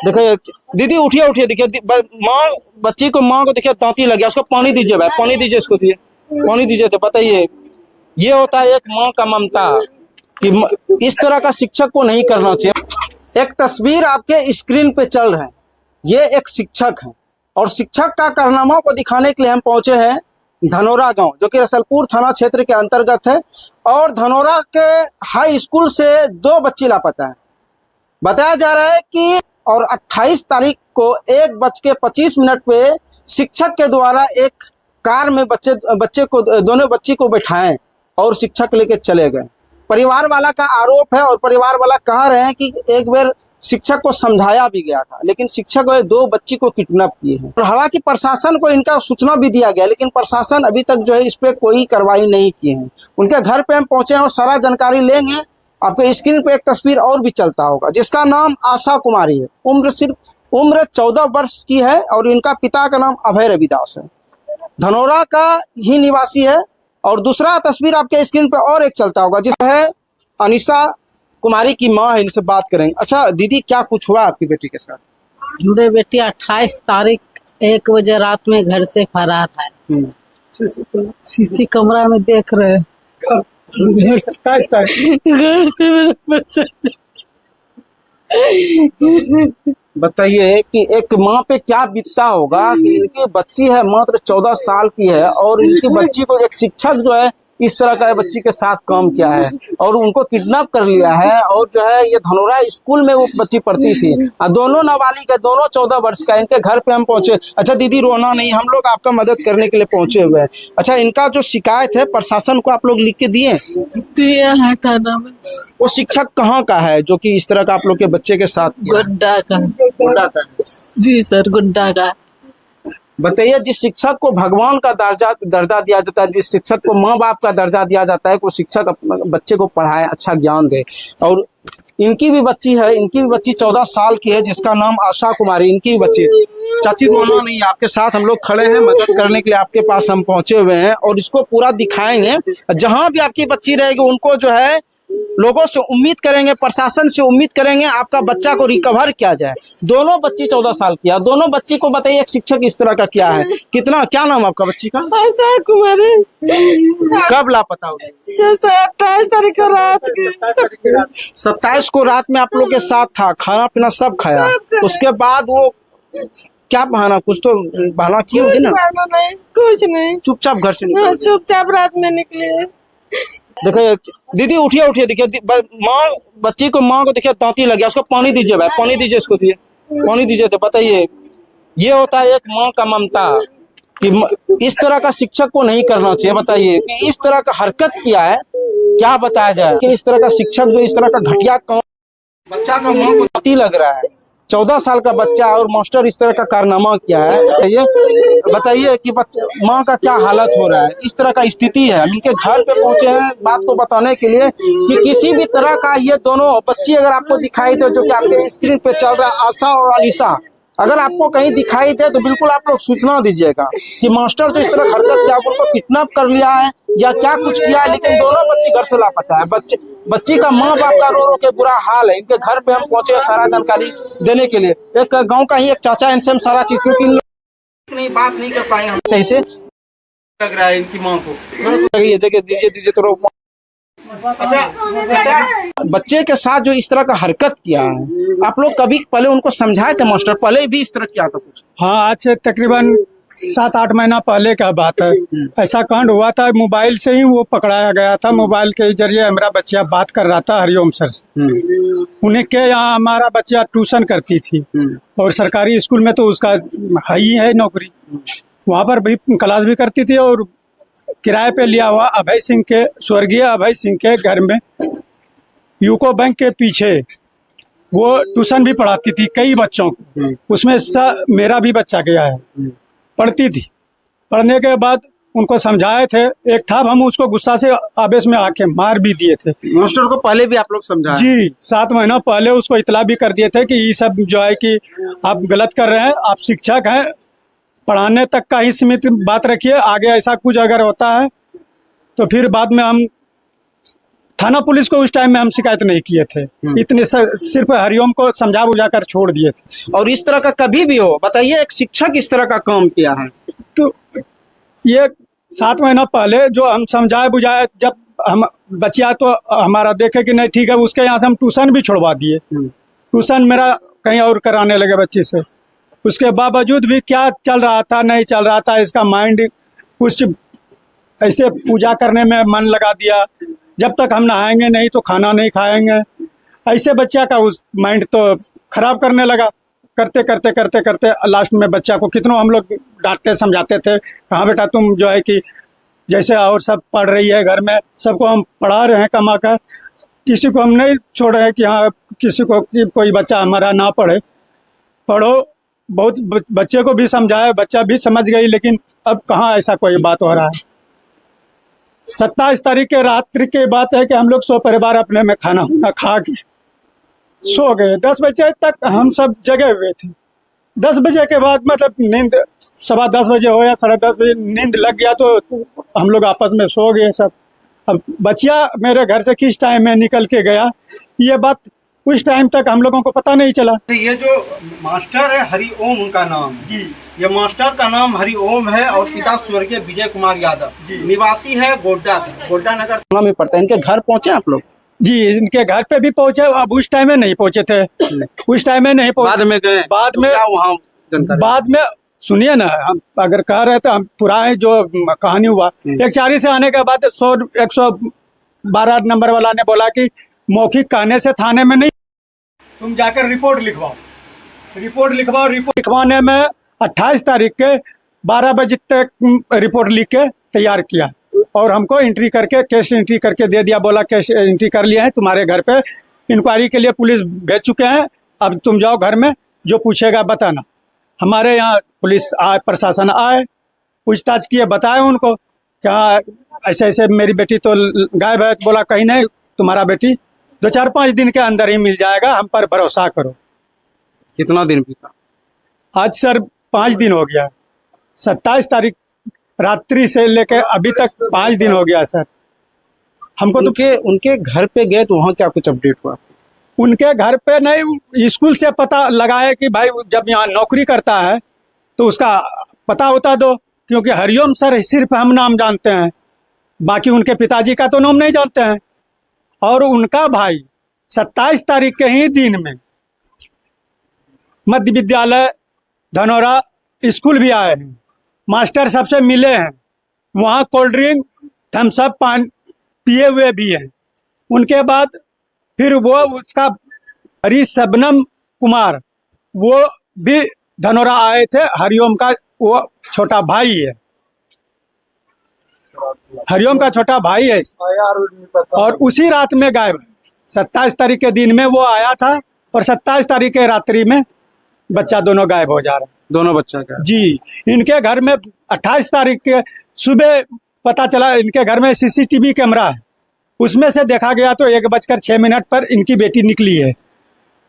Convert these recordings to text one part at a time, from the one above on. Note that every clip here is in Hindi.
देखिए दीदी, उठिए उठिए, देखिए माँ, बच्ची को, माँ को देखिए दांती लग गया, उसको पानी दीजिए भाई, पानी दीजिए इसको, दिए पानी दीजिए। तो बताइए, ये होता है एक माँ का ममता कि इस तरह का शिक्षक को नहीं करना चाहिए। एक तस्वीर आपके स्क्रीन पे चल रहा है, ये एक शिक्षक है और शिक्षक का कारनामा को दिखाने के लिए हम पहुंचे हैं धनोरा गांव, जो कि रसलपुर थाना क्षेत्र के अंतर्गत है। और धनोरा के हाई स्कूल से 2 बच्ची लापता है। बताया जा रहा है कि और 28 तारीख को 1:25 पे शिक्षक के द्वारा एक कार में दोनों बच्ची को बैठाएं और शिक्षक लेके चले गए। परिवार वाला का आरोप है और परिवार वाला कह रहे हैं कि एक बार शिक्षक को समझाया भी गया था, लेकिन शिक्षक 2 बच्ची को किडनैप किए हैं। हालांकि प्रशासन को इनका सूचना भी दिया गया, लेकिन प्रशासन अभी तक जो है इस पे कोई कार्रवाई नहीं किए हैं। उनके घर पे हम पहुंचे हैं और सारा जानकारी लेंगे। आपके स्क्रीन पे एक तस्वीर और भी चलता होगा, जिसका नाम आशा कुमारी है। उम्र 14 वर्ष की है और इनका पिता का नाम अभय रविदास है, धनोरा का ही निवासी है। और दूसरा तस्वीर आपके स्क्रीन पे और एक चलता होगा, जिसमें है अनिशा कुमारी की माँ है। इनसे बात करेंगे। अच्छा दीदी, क्या कुछ हुआ आपकी बेटी के साथ? मेरे बेटी 28 तारीख 1 बजे रात में घर से फरार है। सीसी कैमरा में देख रहे हैं। घर से मेरा बच्चा। बताइए कि एक माँ पे क्या बीतता होगा कि इनकी बच्ची है, मात्र 14 साल की है, और इनकी बच्ची को एक शिक्षक जो है इस तरह का बच्ची के साथ काम किया है और उनको किडनैप कर लिया है। और जो है ये धनोरा स्कूल में वो बच्ची पढ़ती थी। दोनों नाबालिग है, दोनों 14 वर्ष का। इनके घर पे हम पहुंचे। अच्छा दीदी, रोना नहीं, हम लोग आपका मदद करने के लिए पहुंचे हुए हैं। अच्छा, इनका जो शिकायत है प्रशासन को आप लोग लिख के दिए है थाना में। वो शिक्षक कहाँ का है जो कि इस तरह का आप लोग के बच्चे के साथ? गुड्डा का। जी सर, गुड्डा का। बताइए, जिस शिक्षक को भगवान का दर्जा दिया जाता है, जिस शिक्षक को माँ बाप का दर्जा दिया जाता है, वो शिक्षक बच्चे को पढ़ाए, अच्छा ज्ञान दे। और इनकी भी बच्ची है, इनकी भी बच्ची 14 साल की है, जिसका नाम आशा कुमारी, इनकी भी बच्ची। चाची रोना नहीं, आपके साथ हम लोग खड़े हैं, मदद करने के लिए आपके पास हम पहुंचे हुए हैं और इसको पूरा दिखाएंगे। जहां भी आपकी बच्ची रहेगी उनको जो है लोगों से उम्मीद करेंगे, प्रशासन से उम्मीद करेंगे आपका बच्चा को रिकवर किया जाए। दोनों बच्ची 14 साल की है। दोनों बच्ची को बताइए एक शिक्षक इस तरह का क्या है, कितना, क्या नाम आपका बच्ची का? आशा कुमारी। कब लापता हुई? 28 तारीख को रात। 27 को रात में आप लोग के साथ था, खाना पीना सब खाया। उसके बाद वो क्या बहाना, कुछ तो बहाना की होगी ना? नहीं, कुछ नहीं, चुपचाप घर से निकले। चुपचाप रात में निकले। देखिए दीदी, उठिए उठिए, देखिए माँ, बच्ची को, माँ को देखिए दांती लग गया, उसको पानी दीजिए भाई, पानी दीजिए इसको, दिए पानी दीजिए। तो बताइए, ये होता है एक माँ का ममता कि इस तरह का शिक्षक को नहीं करना चाहिए। बताइए कि इस तरह का हरकत किया है, क्या बताया जाए कि इस तरह का शिक्षक जो इस तरह का घटिया काम, बच्चा का माँ को दांती लग रहा है, 14 साल का बच्चा, और मास्टर इस तरह का कारनामा किया है। बताइए कि माँ का क्या हालत हो रहा है, इस तरह का स्थिति है। हम इनके घर पे पहुंचे हैं बात को बताने के लिए कि किसी भी तरह का ये दोनों बच्ची अगर आपको दिखाई दे, जो कि आपके स्क्रीन पे चल रहा है, आशा और अलीशा, अगर आपको कहीं दिखाई दे तो बिल्कुल आप लोग सूचना दीजिएगा कि मास्टर जो इस तरह हरकत किया, उनको किडनैप कर लिया है या क्या कुछ किया है। लेकिन दोनों बच्ची घर से लापता है। बच्ची का माँ बाप का रो रो के बुरा हाल है। इनके घर पे हम पहुंचे सारा जानकारी देने के लिए। एक गांव का ही एक चाचा, इनसे हम सारा चीज, क्योंकि इन लोग नहीं बात नहीं कर पाए हम सही से, लग रहा है इनकी माँ को। ये जगह दीजिए तो। अच्छा, बच्चे के साथ जो इस तरह का हरकत किया है, आप लोग कभी पहले उनको समझाए थे? मास्टर पहले भी इस तरह किया था कुछ? हाँ, आज से तकरीबन 7-8 महीना पहले का बात है। ऐसा कांड हुआ था, मोबाइल से ही वो पकड़ाया गया था। मोबाइल के जरिए हमारा बच्चा बात कर रहा था हरिओम सर से। उन्हें के यहाँ हमारा बच्चा ट्यूशन करती थी और सरकारी स्कूल में तो उसका ही है नौकरी, वहाँ पर भी क्लास भी करती थी। और किराए पे लिया हुआ अभय सिंह के, स्वर्गीय अभय सिंह के घर में यूको बैंक के पीछे वो ट्यूशन भी पढ़ाती थी कई बच्चों को। उसमें मेरा भी बच्चा गया है, पढ़ती थी। पढ़ने के बाद उनको समझाए थे, एक था हम उसको गुस्सा से आवेश में आके मार भी दिए थे। मास्टर को पहले भी आप लोग समझाए? जी, 7 महीना पहले उसको इतला भी कर दिए थे कि ये सब जो है कि आप गलत कर रहे हैं, आप शिक्षक हैं, पढ़ाने तक का ही सीमित बात रखिए, आगे ऐसा कुछ अगर होता है तो फिर बाद में हम थाना पुलिस को उस टाइम में हम शिकायत नहीं किए थे, इतने सिर्फ हरिओम को समझा बुझा कर छोड़ दिए थे। और इस तरह का कभी भी हो, बताइए एक शिक्षक इस तरह का काम किया है? तो ये 7 महीना पहले जो हम समझाए बुझाए, जब हम बच्चिया तो हमारा देखे कि नहीं ठीक है, उसके यहाँ से हम ट्यूशन भी छुड़वा दिए। ट्यूशन मेरा कहीं और कराने लगे बच्ची से। उसके बावजूद भी क्या चल रहा था नहीं चल रहा था, इसका माइंड कुछ ऐसे पूजा करने में मन लगा दिया, जब तक हम नहाएंगे नहीं तो खाना नहीं खाएंगे, ऐसे बच्चा का उस माइंड तो खराब करने लगा। करते करते करते करते लास्ट में बच्चा को कितनों हम लोग डांटते समझाते थे, कहाँ बेटा तुम जो है कि जैसे और सब पढ़ रही है घर में, सबको हम पढ़ा रहे हैं कमा कर, किसी को हम नहीं छोड़ रहे हैं कि हाँ किसी को कोई बच्चा हमारा ना पढ़े। पढ़ो, बहुत बच्चे को भी समझाया, बच्चा भी समझ गई, लेकिन अब कहाँ ऐसा कोई बात हो रहा है। 27 तारीख के रात्रि की बात है कि हम लोग 100 परिवार अपने में खाना वाना खा के सो गए। 10 बजे तक हम सब जगे हुए थे। 10 बजे के बाद मतलब नींद 10:15 बजे हो या 10:30 बजे नींद लग गया तो हम लोग आपस में सो गए सब। अब बच्चिया मेरे घर से किस टाइम में निकल के गया, ये बात उस टाइम तक हम लोगों को पता नहीं चला। ये जो मास्टर है हरिओम उनका नाम जी, ये मास्टर का नाम हरिओम है और पिता स्वर्गीय विजय कुमार यादव, निवासी है गोड्डा नगर थाना में पड़ता है। इनके घर पहुंचे आप लोग? जी, इनके घर पे भी पहुंचे, अब उस टाइम में नहीं पहुंचे थे, उस टाइम में नहीं पहुंचे, बाद में गए, बाद में वहाँ बाद में सुनिए ना, हम अगर कह रहे थे हम पुराने जो कहानी हुआ, 140 से आने के बाद 112 नंबर वाला ने बोला कि मौखिक कहने से थाने में नहीं, तुम जाकर रिपोर्ट लिखवाओ। रिपोर्ट लिखवाने में 28 तारीख के 12 बजे तक रिपोर्ट लिख के तैयार किया और हमको एंट्री करके केस एंट्री करके दे दिया। बोला केस एंट्री कर लिया है, तुम्हारे घर पे इंक्वायरी के लिए पुलिस भेज चुके हैं, अब तुम जाओ घर में, जो पूछेगा बताना। हमारे यहाँ पुलिस आए, प्रशासन आए, पूछताछ किए, बताए उनको क्या ऐसे ऐसे मेरी बेटी तो गायब है। बोला कहीं नहीं, तुम्हारा बेटी 2-4-5 दिन के अंदर ही मिल जाएगा, हम पर भरोसा करो। कितना दिन बीता? आज सर 5 दिन हो गया, 27 तारीख रात्रि से लेकर अभी तक 5 दिन हो गया सर। हमको तो उनके घर पे गए तो वहाँ क्या कुछ अपडेट हुआ? उनके घर पे नहीं, स्कूल से पता लगाए कि भाई जब यहाँ नौकरी करता है तो उसका पता होता दो, क्योंकि हरिओम सर सिर्फ हम नाम जानते हैं, बाकी उनके पिताजी का तो नाम नहीं जानते हैं। और उनका भाई 27 तारीख के ही दिन में मध्य विद्यालय धनौरा स्कूल भी आए हैं, मास्टर सबसे मिले हैं, वहाँ कोल्ड ड्रिंक थम्स अप पानी पिए हुए भी हैं। उनके बाद फिर वो उसका हरीश शबनम कुमार वो भी धनौरा आए थे, हरिओम का वो छोटा भाई है, हरिओम का छोटा भाई है, और उसी रात में गायब है। 27 तारीख के दिन में वो आया था और 27 तारीख के रात्रि में बच्चा दोनों गायब हो जा रहा है। दोनों बच्चा का जी, इनके घर में 28 तारीख के सुबह पता चला इनके घर में CCTV कैमरा है, उसमें से देखा गया तो 1:06 पर इनकी बेटी निकली है।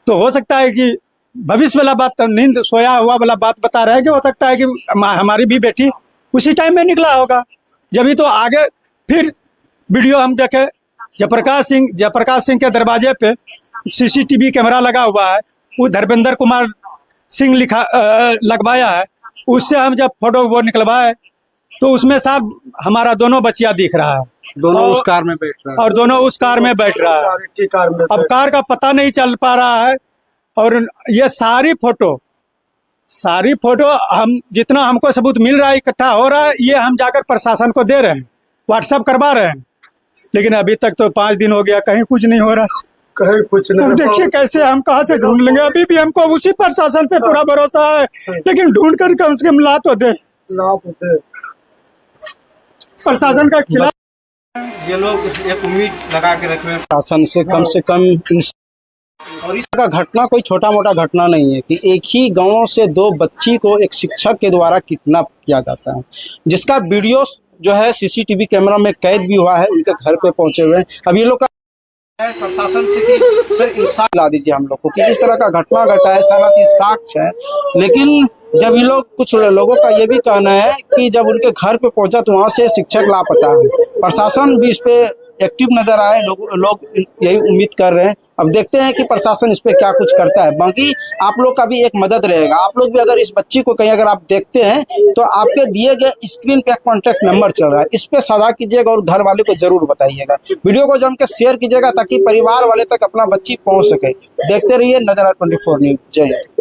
तो हो सकता है कि भविष्य वाला बात, नींद सोया हुआ वाला बात बता रहे हैं कि हो सकता है कि हमारी भी बेटी उसी टाइम में निकला होगा। जब तो आगे फिर वीडियो हम देखे, जयप्रकाश सिंह के दरवाजे पे CCTV कैमरा लगा हुआ है, वो धर्मेंद्र कुमार सिंह लगवाया है, उससे हम जब फोटो वो निकलवाए तो उसमें साहब हमारा दोनों बच्चिया दिख रहा है, दोनों उस कार में बैठ रहा है, और दोनों उस कार में बैठ रहा है। अब कार का पता नहीं चल पा रहा है, और ये सारी फोटो हम जितना हमको सबूत मिल रहा है, इकट्ठा हो रहा है, ये हम जाकर प्रशासन को दे रहे हैं, व्हाट्सएप करवा रहे हैं, लेकिन अभी तक तो 5 दिन हो गया, कहीं कुछ नहीं हो रहा, कहीं कुछ नहीं। देखिए कैसे हम कहाँ से ढूंढ लेंगे। अभी भी हमको उसी प्रशासन पे पूरा भरोसा है, लेकिन ढूंढ कर कम से कम ला तो दे प्रशासन का खिलाफ। ये लोग एक उम्मीद लगा के रखे हैं शासन से कम और इसका घटना कोई छोटा मोटा घटना नहीं है कि एक ही गांव से 2 बच्ची को एक शिक्षक के द्वारा किडनैप किया जाता है, जिसका वीडियो जो है CCTV कैमरा में कैद भी हुआ है, उनके घर पे पहुंचे हुए हैं। अब ये लोग का प्रशासन से कि सर इंसाफ ला दीजिए हम लोग को कि इस तरह का घटना घटा है, सारा चीज साक्ष्य है। लेकिन जब ये लोग, कुछ लोगों का ये भी कहना है कि जब उनके घर पे पहुंचा तो वहां से शिक्षक लापता है, प्रशासन भी इस पे एक्टिव नजर आए। लोग यही उम्मीद कर रहे हैं। अब देखते हैं कि प्रशासन इस पे क्या कुछ करता है। बाकी आप लोग का भी एक मदद रहेगा। आप लोग भी अगर इस बच्ची को कहीं अगर आप देखते हैं तो आपके दिए गए स्क्रीन पे कॉन्टेक्ट नंबर चल रहा है, इस पे साझा कीजिएगा और घर वाले को जरूर बताइएगा। वीडियो को जम के शेयर कीजिएगा ताकि परिवार वाले तक अपना बच्ची पहुंच सके। देखते रहिए नजर 24 न्यूज। जय हिंद।